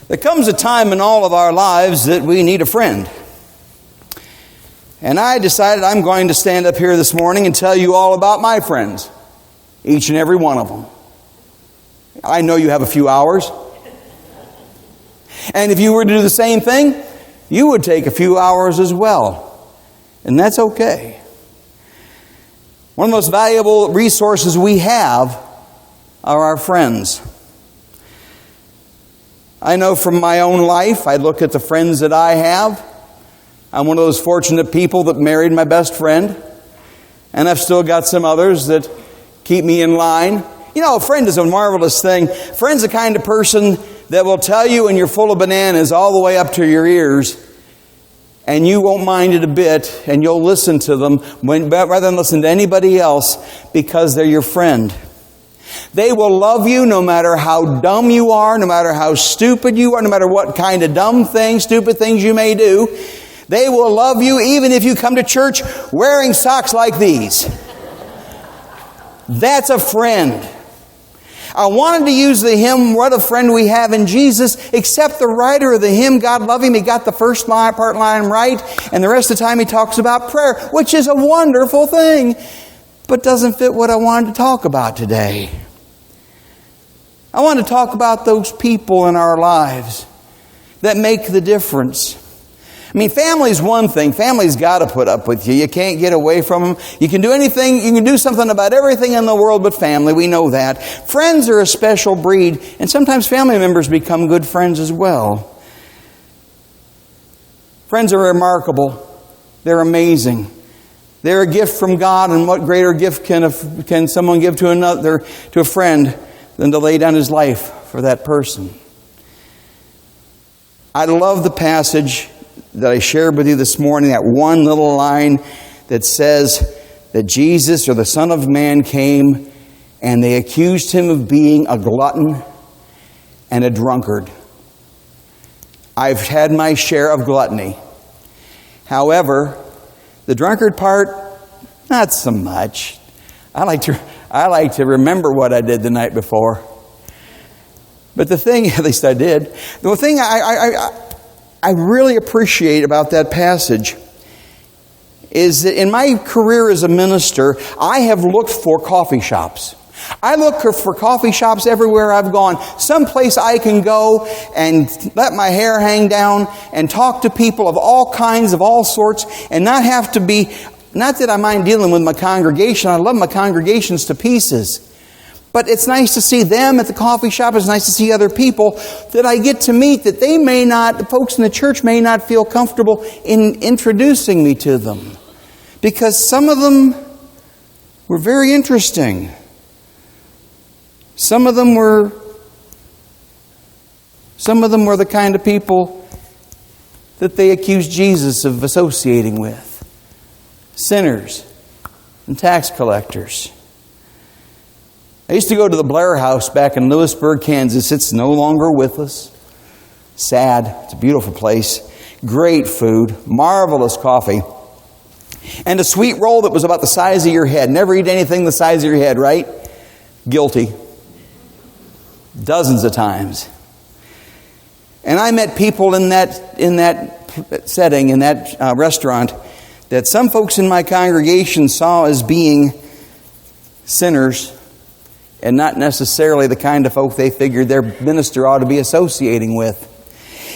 There comes a time in all of our lives that we need a friend. And I decided I'm going to stand up here this morning and tell you all about my friends. Each and every one of them. I know you have a few hours. And if you were to do the same thing, you would take a few hours as well. And that's okay. One of the most valuable resources we have are our friends. I know from my own life, I look at the friends that I have. I'm one of those fortunate people that married my best friend. And I've still got some others that keep me in line. You know, a friend is a marvelous thing. A friend's the kind of person that will tell you when you're full of bananas all the way up to your ears, and you won't mind it a bit, and you'll listen to them rather than listen to anybody else because they're your friend. They will love you no matter how dumb you are, no matter how stupid you are, no matter what kind of dumb things, stupid things you may do. They will love you even if you come to church wearing socks like these. That's a friend. I wanted to use the hymn, "What a Friend We Have in Jesus," except the writer of the hymn, God love him, he got the first part line right, and the rest of the time he talks about prayer, which is a wonderful thing, but doesn't fit what I wanted to talk about today. I want to talk about those people in our lives that make the difference. I mean, family's one thing. Family's got to put up with you. You can't get away from them. You can do anything, you can do something about everything in the world but family. We know that. Friends are a special breed, and sometimes family members become good friends as well. Friends are remarkable. They're amazing. They're a gift from God, and what greater gift can someone give to another, to a friend, than to lay down his life for that person? I love the passage that I shared with you this morning, that one little line that says that Jesus, or the Son of Man, came and they accused him of being a glutton and a drunkard. I've had my share of gluttony. However, the drunkard part, not so much. I like to remember what I did the night before. But the thing, at least I did, the thing I really appreciate about that passage is that in my career as a minister, I have looked for coffee shops. I look for coffee shops everywhere I've gone. Someplace I can go and let my hair hang down and talk to people of all kinds, of all sorts, and not have to be, not that I mind dealing with my congregation. I love my congregations to pieces. But it's nice to see them at the coffee shop. It's nice to see other people that I get to meet that they may not, the folks in the church may not feel comfortable in introducing me to them. Because some of them were very interesting. Some of them were the kind of people that they accused Jesus of associating with. Sinners and tax collectors. I used to go to the Blair House back in Lewisburg, Kansas. It's no longer with us. Sad. It's a beautiful place. Great food. Marvelous coffee. And a sweet roll that was about the size of your head. Never eat anything the size of your head, right? Guilty. Dozens of times. And I met people in that setting, in that restaurant, that some folks in my congregation saw as being sinners and not necessarily the kind of folk they figured their minister ought to be associating with.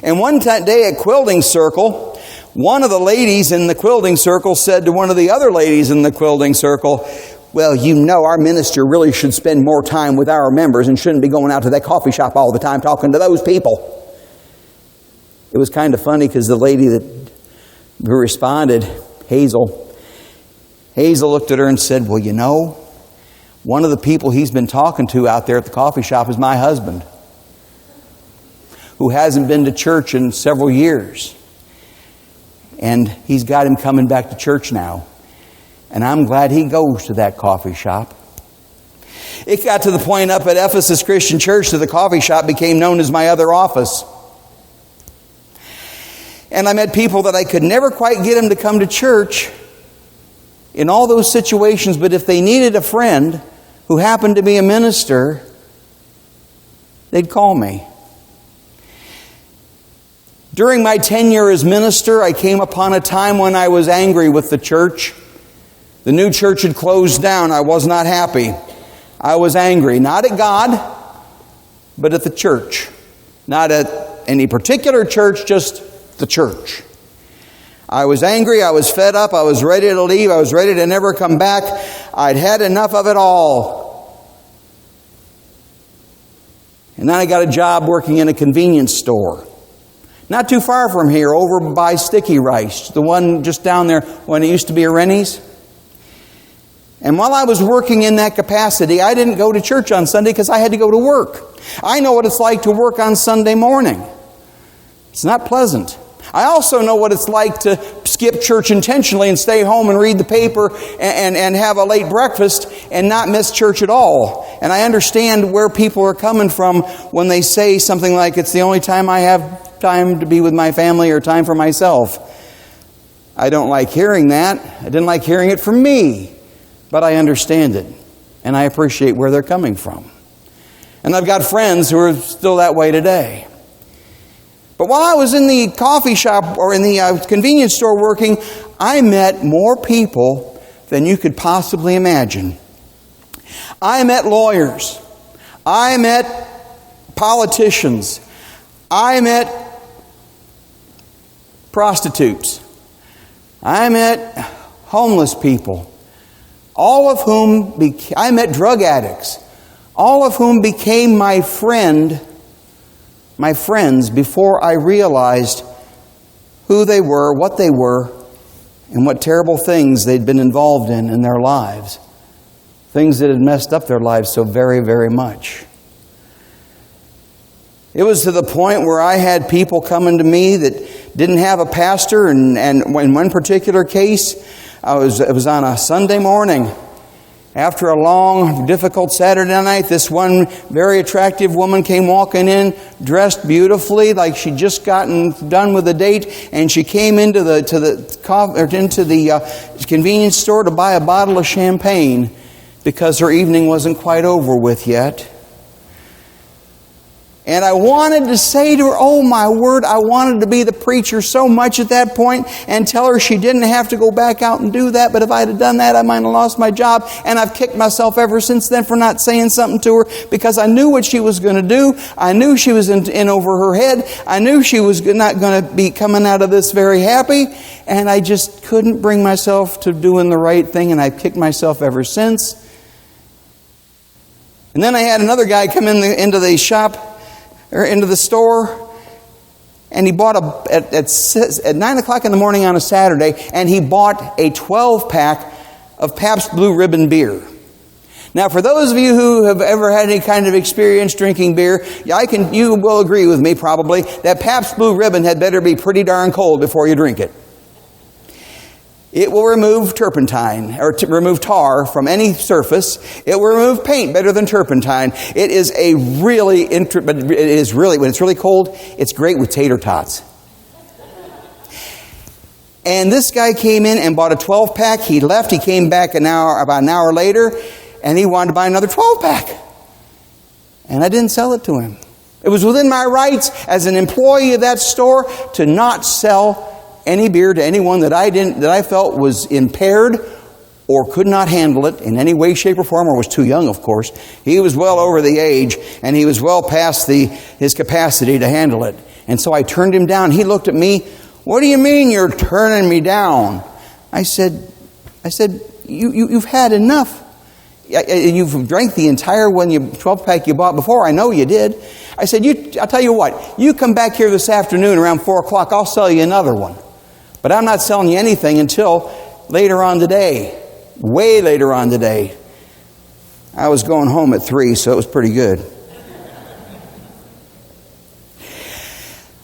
And one day at Quilting Circle, one of the ladies in the Quilting Circle said to one of the other ladies in the Quilting Circle, "Well, you know our minister really should spend more time with our members and shouldn't be going out to that coffee shop all the time talking to those people." It was kind of funny because the lady who responded, Hazel looked at her and said, "Well, you know, one of the people he's been talking to out there at the coffee shop is my husband, who hasn't been to church in several years. And he's got him coming back to church now. And I'm glad he goes to that coffee shop." It got to the point up at Ephesus Christian Church that the coffee shop became known as my other office. And I met people that I could never quite get them to come to church in all those situations, but if they needed a friend who happened to be a minister, they'd call me. During my tenure as minister, I came upon a time when I was angry with the church. The new church had closed down. I was not happy. I was angry, not at God, but at the church. Not at any particular church, just the church. I was angry, I was fed up, I was ready to leave, I was ready to never come back. I'd had enough of it all. And then I got a job working in a convenience store. Not too far from here, over by Sticky Rice, the one just down there when it used to be a Rennie's. And while I was working in that capacity, I didn't go to church on Sunday because I had to go to work. I know what it's like to work on Sunday morning. It's not pleasant. I also know what it's like to skip church intentionally and stay home and read the paper and have a late breakfast and not miss church at all. And I understand where people are coming from when they say something like, it's the only time I have time to be with my family or time for myself. I don't like hearing that. I didn't like hearing it from me. But I understand it. And I appreciate where they're coming from. And I've got friends who are still that way today. But while I was in the coffee shop or in the convenience store working, I met more people than you could possibly imagine. I met lawyers. I met politicians. I met prostitutes. I met homeless people. All of whom I met drug addicts. All of whom became my friends before I realized who they were, what they were, and what terrible things they'd been involved in their lives. Things that had messed up their lives so very, very much. It was to the point where I had people coming to me that didn't have a pastor, and in one particular case, it was on a Sunday morning. After a long, difficult Saturday night, this one very attractive woman came walking in, dressed beautifully, like she'd just gotten done with a date, and she came into the convenience store to buy a bottle of champagne because her evening wasn't quite over with yet. And I wanted to say to her, oh my word, I wanted to be the preacher so much at that point and tell her she didn't have to go back out and do that. But if I'd have done that, I might have lost my job. And I've kicked myself ever since then for not saying something to her because I knew what she was going to do. I knew she was in over her head. I knew she was not going to be coming out of this very happy. And I just couldn't bring myself to doing the right thing. And I've kicked myself ever since. And then I had another guy come into the shop, or into the store, and he bought at 9 o'clock in the morning on a Saturday, and he bought a 12-pack of Pabst Blue Ribbon beer. Now, for those of you who have ever had any kind of experience drinking beer, you will agree with me probably that Pabst Blue Ribbon had better be pretty darn cold before you drink it. It will remove turpentine, or remove tar from any surface. It will remove paint better than turpentine. It is but it is really, when it's really cold, it's great with tater tots. And this guy came in and bought a 12-pack. He left. He came back about an hour later, and he wanted to buy another 12-pack. And I didn't sell it to him. It was within my rights as an employee of that store to not sell any beer to anyone that I felt was impaired or could not handle it in any way, shape, or form, or was too young, of course. He was well over the age, and he was well past his capacity to handle it. And so I turned him down. He looked at me, "What do you mean you're turning me down?" I said, you've had enough. You've drank the entire 12-pack you bought before. I know you did. I said, I'll tell you what, you come back here this afternoon around 4 o'clock, I'll sell you another one. But I'm not selling you anything until later on today. Way later on today. I was going home at 3, so it was pretty good.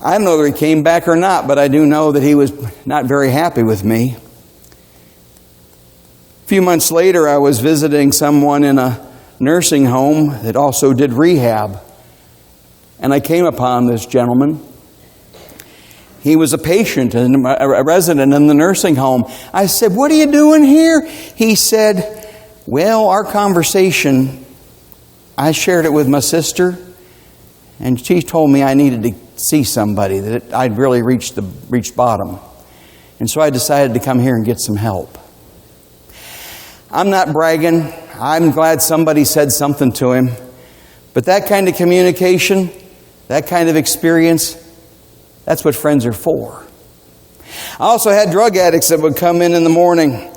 I don't know whether he came back or not, but I do know that he was not very happy with me. A few months later, I was visiting someone in a nursing home that also did rehab. And I came upon this gentleman. He was a patient and a resident in the nursing home. I said, "What are you doing here?" He said, "Well, our conversation, I shared it with my sister, and she told me I needed to see somebody, that I'd really reached bottom. And so I decided to come here and get some help. I'm not bragging. I'm glad somebody said something to him. But that kind of communication, that kind of experience, that's what friends are for. I also had drug addicts that would come in the morning.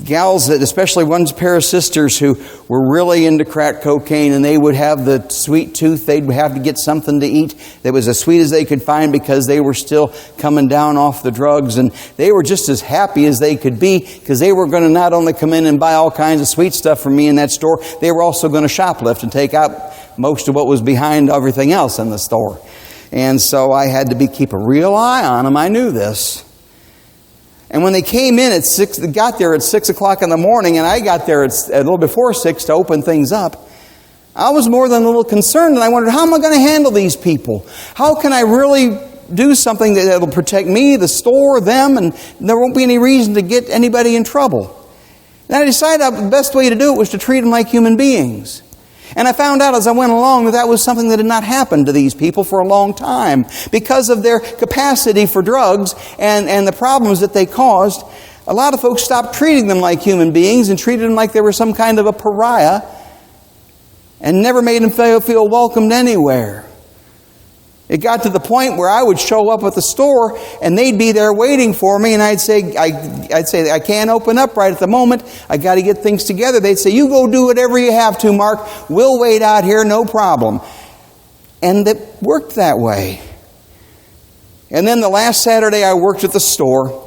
Gals, especially one pair of sisters who were really into crack cocaine, and they would have the sweet tooth. They'd have to get something to eat that was as sweet as they could find because they were still coming down off the drugs. And they were just as happy as they could be because they were going to not only come in and buy all kinds of sweet stuff from me in that store, they were also going to shoplift and take out most of what was behind everything else in the store. And so I had to keep a real eye on them. I knew this. And when they came in they got there at 6 o'clock in the morning, and I got there at a little before 6 to open things up, I was more than a little concerned, and I wondered, how am I going to handle these people? How can I really do something that will protect me, the store, them, and there won't be any reason to get anybody in trouble? And I decided the best way to do it was to treat them like human beings. And I found out as I went along that was something that had not happened to these people for a long time. Because of their capacity for drugs and the problems that they caused, a lot of folks stopped treating them like human beings and treated them like they were some kind of a pariah and never made them feel welcomed anywhere. It got to the point where I would show up at the store and they'd be there waiting for me, and I'd say, I can't open up right at the moment. I got to get things together. They'd say, you go do whatever you have to, Mark. We'll wait out here, no problem. And it worked that way. And then the last Saturday I worked at the store,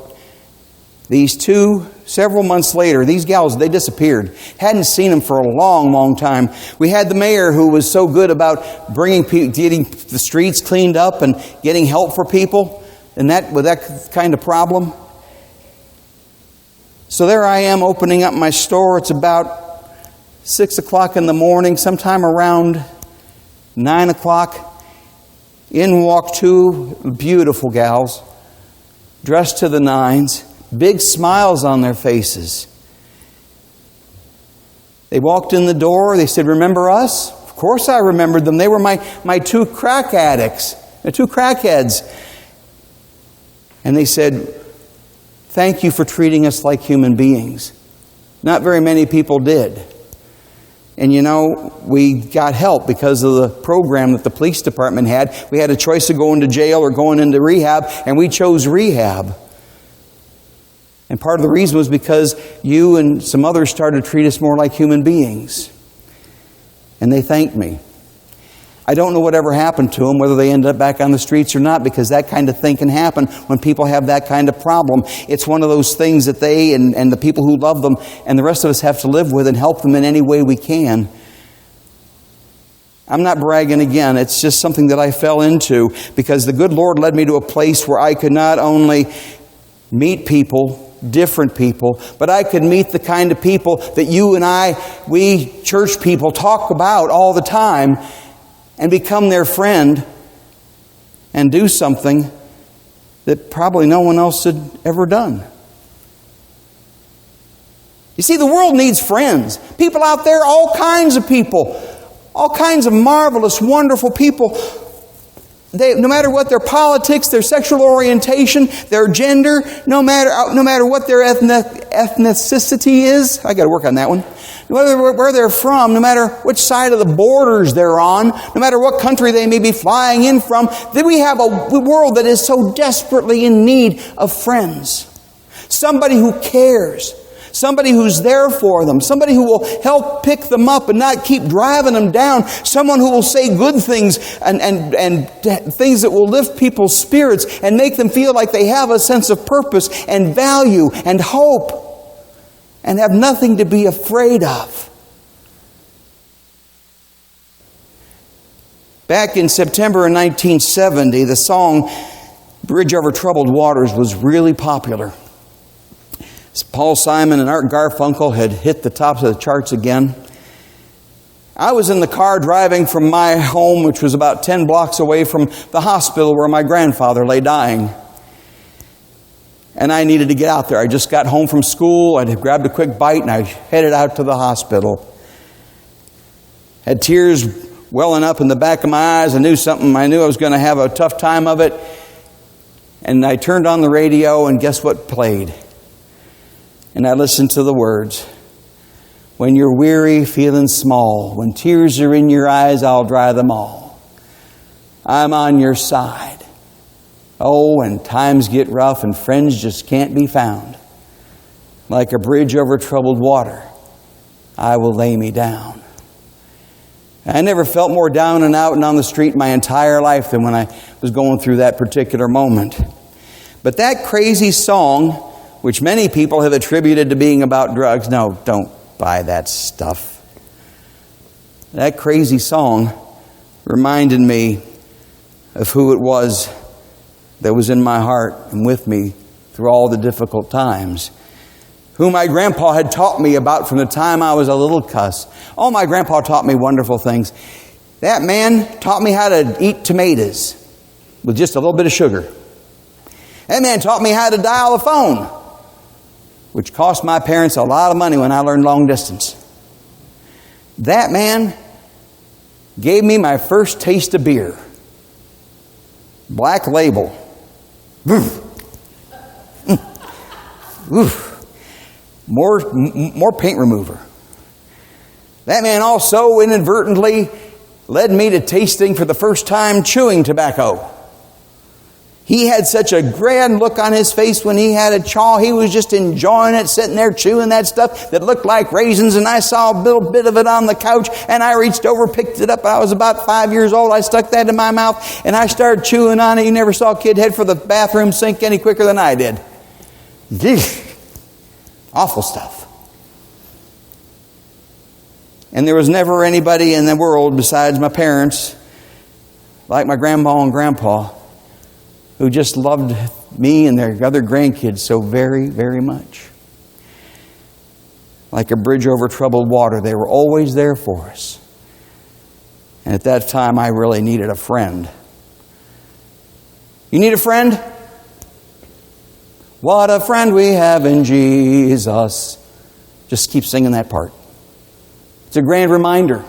several months later, these gals, they disappeared. Hadn't seen them for a long, long time. We had the mayor who was so good about getting the streets cleaned up and getting help for people, and with that kind of problem. So there I am opening up my store. It's about 6 o'clock in the morning, sometime around 9 o'clock. In walk two beautiful gals, dressed to the nines, big smiles on their faces. They walked in the door. They said, remember us? Of course I remembered them. They were my two crack addicts, the two crackheads. And they said, thank you for treating us like human beings. Not very many people did. And we got help because of the program that the police department had. We had a choice of going to jail or going into rehab, and we chose rehab. And part of the reason was because you and some others started to treat us more like human beings. And they thanked me. I don't know whatever happened to them, whether they ended up back on the streets or not, because that kind of thing can happen when people have that kind of problem. It's one of those things that they and the people who love them and the rest of us have to live with and help them in any way we can. I'm not bragging again. It's just something that I fell into because the good Lord led me to a place where I could not only meet people, different people, but I could meet the kind of people that you and we church people talk about all the time and become their friend and do something that probably no one else had ever done. You see, the world needs friends. People out there, all kinds of people, all kinds of marvelous, wonderful people. No matter what their politics, their sexual orientation, their gender, no matter what their ethnicity is, I got to work on that one. No matter where they're from, no matter which side of the borders they're on, no matter what country they may be flying in from, then we have a world that is so desperately in need of friends. Somebody who cares. Somebody who's there for them. Somebody who will help pick them up and not keep driving them down. Someone who will say good things and things that will lift people's spirits and make them feel like they have a sense of purpose and value and hope and have nothing to be afraid of. Back in September of 1970, the song Bridge Over Troubled Waters was really popular. Paul Simon and Art Garfunkel had hit the tops of the charts again. I was in the car driving from my home, which was about 10 blocks away from the hospital where my grandfather lay dying. And I needed to get out there. I just got home from school. I grabbed a quick bite and I headed out to the hospital. Had tears welling up in the back of my eyes. I knew I was going to have a tough time of it. And I turned on the radio, and guess what played? And I listened to the words. When you're weary, feeling small, when tears are in your eyes, I'll dry them all. I'm on your side. Oh, when times get rough and friends just can't be found, like a bridge over troubled water, I will lay me down. I never felt more down and out and on the street my entire life than when I was going through that particular moment. But that crazy song, which many people have attributed to being about drugs, no, don't buy that stuff. That crazy song reminded me of who it was that was in my heart and with me through all the difficult times, who my grandpa had taught me about from the time I was a little cuss. Oh, my grandpa taught me wonderful things. That man taught me how to eat tomatoes with just a little bit of sugar. That man taught me how to dial a phone, which cost my parents a lot of money when I learned long distance. That man gave me my first taste of beer. Black Label. More paint remover. That man also inadvertently led me to tasting for the first time chewing tobacco. He had such a grand look on his face when he had a chaw. He was just enjoying it, sitting there chewing that stuff that looked like raisins. And I saw a little bit of it on the couch, and I reached over, picked it up. I was about 5 years old. I stuck that in my mouth, and I started chewing on it. You never saw a kid head for the bathroom sink any quicker than I did. Awful stuff. And there was never anybody in the world besides my parents, like my grandma and grandpa, who just loved me and their other grandkids so very, very much. Like a bridge over troubled water, they were always there for us. And at that time, I really needed a friend. You need a friend? What a friend we have in Jesus. Just keep singing that part. It's a grand reminder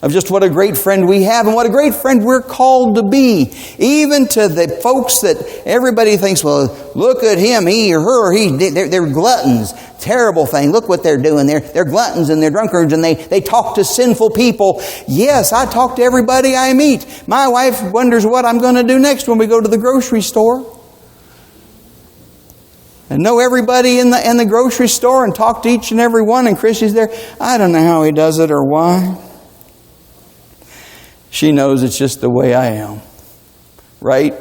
of just what a great friend we have and what a great friend we're called to be. Even to the folks that everybody thinks, well, look at him, he or her, they're gluttons. Terrible thing. Look what they're doing. They're gluttons and they're drunkards and they talk to sinful people. Yes, I talk to everybody I meet. My wife wonders what I'm going to do next when we go to the grocery store. And know everybody in the grocery store and talk to each and every one. And Chrissy's there. I don't know how he does it or why. She knows it's just the way I am. Right?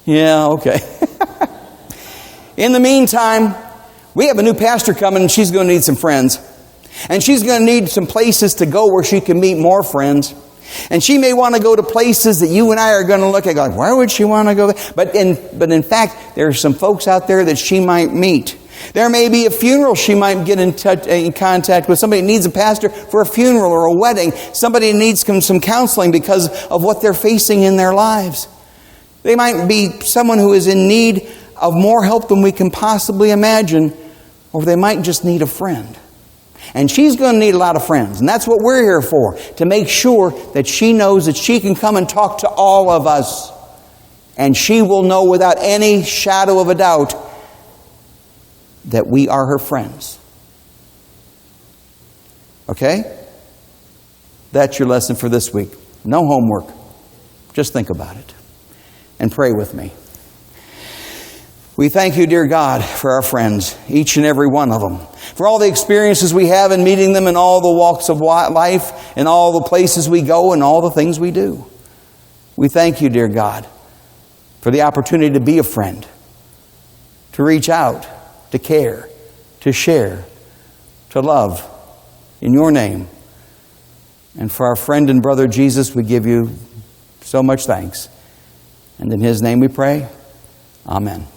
Yeah, okay. In the meantime, we have a new pastor coming and she's going to need some friends. And she's going to need some places to go where she can meet more friends. And she may want to go to places that you and I are going to look at like, why would she want to go there? But in fact, there are some folks out there that she might meet. There may be a funeral she might get in contact with. Somebody needs a pastor for a funeral or a wedding. Somebody needs some counseling because of what they're facing in their lives. They might be someone who is in need of more help than we can possibly imagine, or they might just need a friend. And she's going to need a lot of friends. And that's what we're here for, to make sure that she knows that she can come and talk to all of us. And she will know without any shadow of a doubt that we are her friends. Okay? That's your lesson for this week. No homework. Just think about it. And pray with me. We thank you, dear God, for our friends, each and every one of them. For all the experiences we have in meeting them in all the walks of life, and all the places we go, and all the things we do. We thank you, dear God, for the opportunity to be a friend, to reach out, to care, to share, to love in your name. And for our friend and brother Jesus, we give you so much thanks. And in his name we pray. Amen.